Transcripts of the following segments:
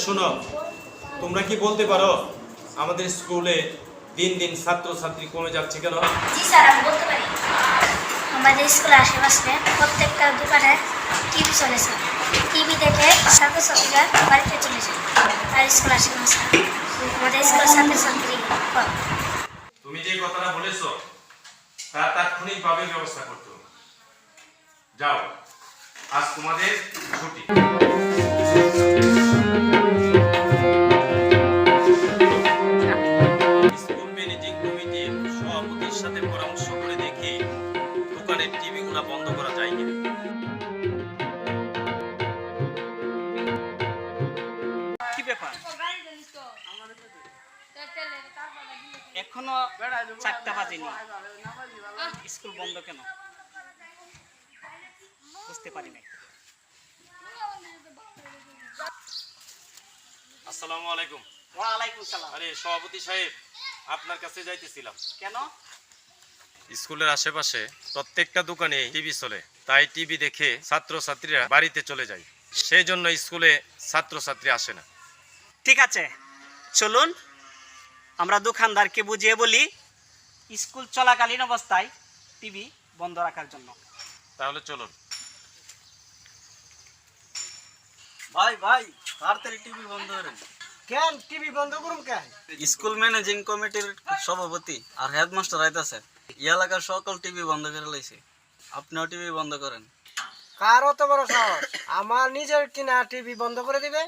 শোনো, তোমরা কি বলতে পারো আমাদের স্কুলে দিন দিন ছাত্রছাত্রী কমে যাচ্ছে কেন? জি স্যার, আমি বলতে পারি। আমাদের স্কুলের আশেপাশে প্রত্যেকটা দোকানে টিভি চলে স্যার। টিভি দেখে ছাত্রছাত্রীরা বাড়িতে চলে যায়, আর স্কুল আসে না স্যার। আমাদের স্কুলের ছাত্রছাত্রী কম। তুমি যে কথাটা বলেছো তার তাৎক্ষণিকভাবে ব্যবস্থা করতে হবে। যাও, আজ তোমাদের ছুটি। স্কুল ম্যানেজিং কমিটির সভাপতির সাথে পরামর্শ করে দেখি দোকানের টিভিগুলো বন্ধ করা যায় কিনা। কি ব্যাপার? এখনো 4টা বাজেনি, স্কুল বন্ধ কেন বুঝতে পারি নাই। আসসালামু আলাইকুম। ওয়ালাইকুম সালাম। আরে সভাপতি সাহেব, আপনার কাছে যাইতেছিলাম। কেন? স্কুলের আশেপাশে প্রত্যেকটা দোকানে টিভি চলে, তাই টিভি দেখে ছাত্রছাত্রীরা বাড়িতে চলে যায়। সেই জন্য স্কুলে ছাত্রছাত্রী আসে না। ঠিক আছে, চলুন আমরা দোকানদারকে বুঝিয়ে বলি স্কুল চলাকালীন অবস্থায় টিভি বন্ধ রাখার জন্য। তাহলে চলুন। ভাই ভাই তাড়াতাড়ি টিভি বন্ধ করেন। কেন টিভি বন্ধ করুন কেন? স্কুল ম্যানেজিং কমিটির সভাপতি আর হেডমাস্টার আইতাছে, এই এলাকার সকল টিভি বন্ধ করে লাইছে। আপনিও টিভি বন্ধ করেন। কার অত বড় সাহস আমার নিজের কিনা টিভি বন্ধ করে দিবে?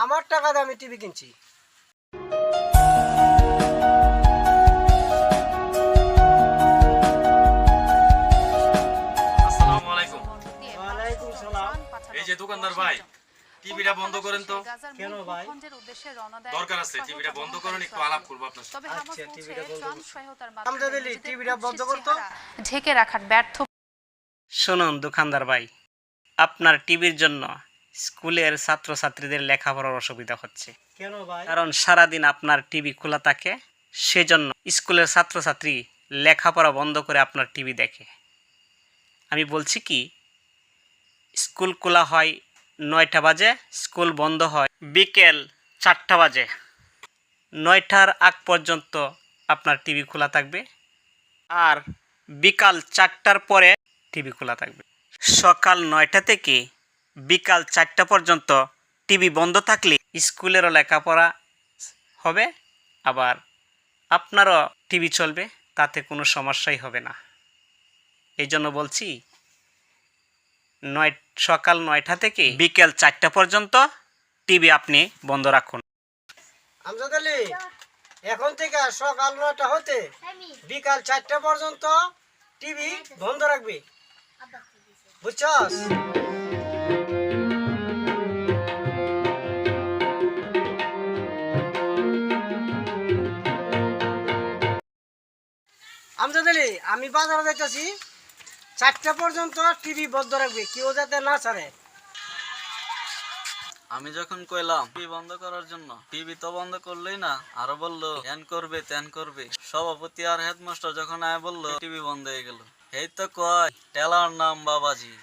আমার টাকা দিয়ে আমি টিভি কিনছি। আসসালামু আলাইকুম। ওয়ালাইকুম সালাম। এই যে দোকানদার ভাই, টিভিটা বন্ধ করেন তো। কেন ভাই? দরকার আছে, টিভিটা বন্ধ করেন, একটু আলাপ করবো আপনার সাথে। আচ্ছা, টিভিটা বন্ধ করো। আমজা দিলি টিভিটা বন্ধ করতো। ঢেকে রাখার ব্যর্থ। শুনুন দোকানদার ভাই, আপনার টিভির জন্য স্কুলের ছাত্রছাত্রীদের লেখাপড়ার অসুবিধা হচ্ছে। কেন ভাই? কারণ সারাদিন আপনার টিভি খোলা থাকে, সেজন্য স্কুলের ছাত্রছাত্রী লেখাপড়া বন্ধ করে আপনার টিভি দেখে। আমি বলছি কি, স্কুল খোলা হয় 9টা বাজে, স্কুল বন্ধ হয় বিকেল 4টা বাজে। 9টার আগ পর্যন্ত আপনার টিভি খোলা থাকবে, আর বিকাল 4টার পরে টিভি খোলা থাকবে। সকাল 9টা থেকে বিকাল 4টা পর্যন্ত টিভি বন্ধ থাকলে স্কুলেরও লেখাপড়া হবে, আবার আপনারও টিভি চলবে, তাতে কোনো সমস্যাই হবে না। এই জন্য বলছি সকাল 9টা থেকে বিকেল 4টা পর্যন্ত টিভি আপনি বন্ধ রাখুন। আমজা দিলি এখন থেকে সকাল 9টা হতে বিকাল 4টা পর্যন্ত টিভি বন্ধ রাখবি, বুঝছস? আমজা দিলি আমি বাজারে যাইতেছি, 4টা পর্যন্ত টিভি বন্ধ রাখবি, কেউ যাতে না ছাড়ে। আমি যখন কইলাম টিভি বন্ধ করার জন্য, টিভি তো বন্ধ করলেই না, আরো বললো ধ্যান করবে ত্যান করবে। সভাপতি আর হেডমাস্টার যখন আয় বললো টিভি বন্ধ হয়ে গেল। এই তো কয় টেলার নাম বাবাজি।